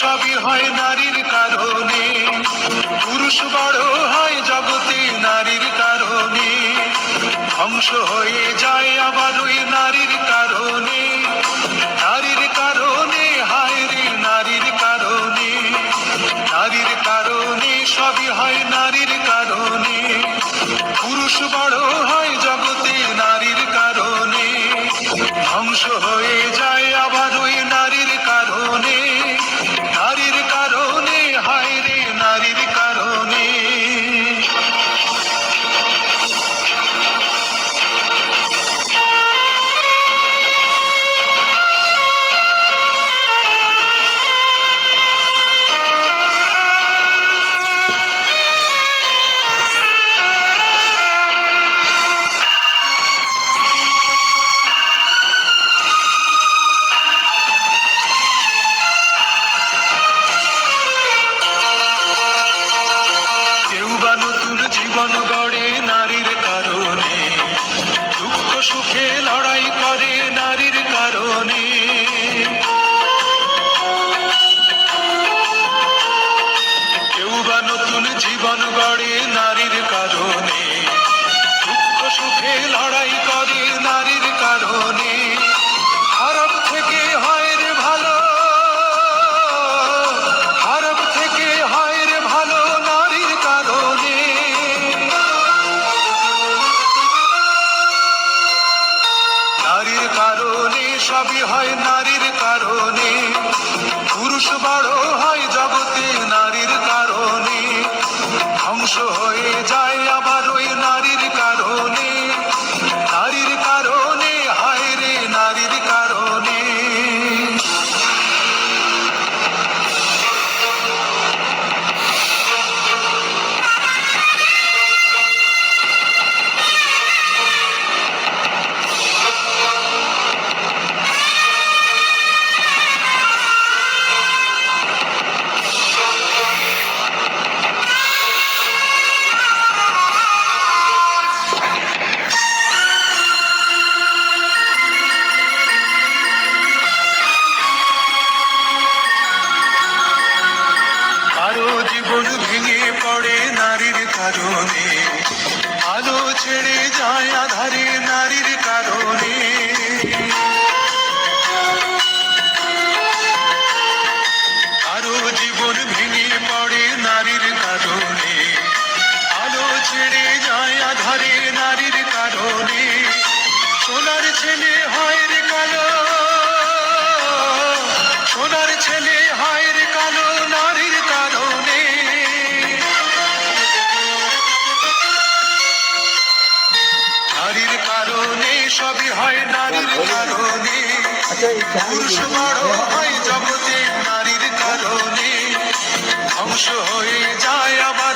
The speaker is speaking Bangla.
সবই হয় নারীর কারণে, পুরুষ বড় হয় জগতে নারীর কারণে, ধ্বংস হয়ে যায় আবার ওই নারীর কারণে, নারীর কারণে হায় রে নারীর কারণে, নারীর কারণে সবই হয় নারীর কারণে, পুরুষ বড় হয় জগতে নারীর কারণে, ধ্বংস হয়ে যায় আবার ওই নারীর কারণে, নারীর কারণে হায় রে নারীর কারণে। জীবন গড়ে নারীর কারণে, দুঃখ সুখে লড়াই করে নারীর কারণে, কেউ বা নতুন জীবন গড়ে নারীর কারণে, দুঃখ সুখে লড়াই করে নারীর কারণে, খারাপ থেকে হয় রে ভালো, খারাপ থেকে হয় রে ভালো নারীর কারণে, নারীর কারণে সবই হয় নারীর কারণে, পুরুষ বড় হয় জগতে নারীর কারণে, ধ্বংস হয়ে যায় আবার ওই নারীর কারণে, নারীর কারণে হায় রে নারীর কারণে। জীবন ভেঙে পড়ে নারীর কারণে, আলো ছেড়ে যায় আধারে নারীর কারণে, আরো জীবন ভেঙে পড়ে নারীর কারণে, আলো ছেড়ে যায় আধারে নারীর কারণে, সোনার ছেলে হয় রে কালো, সোনার ছেলে হয় রে কালো নারীর কারণে, নারীর কারণে সবই হয় নারীর কারণে, পুরুষ বড় হয় জগতে নারীর কারণে, ধ্বংস হয়ে যায় আবার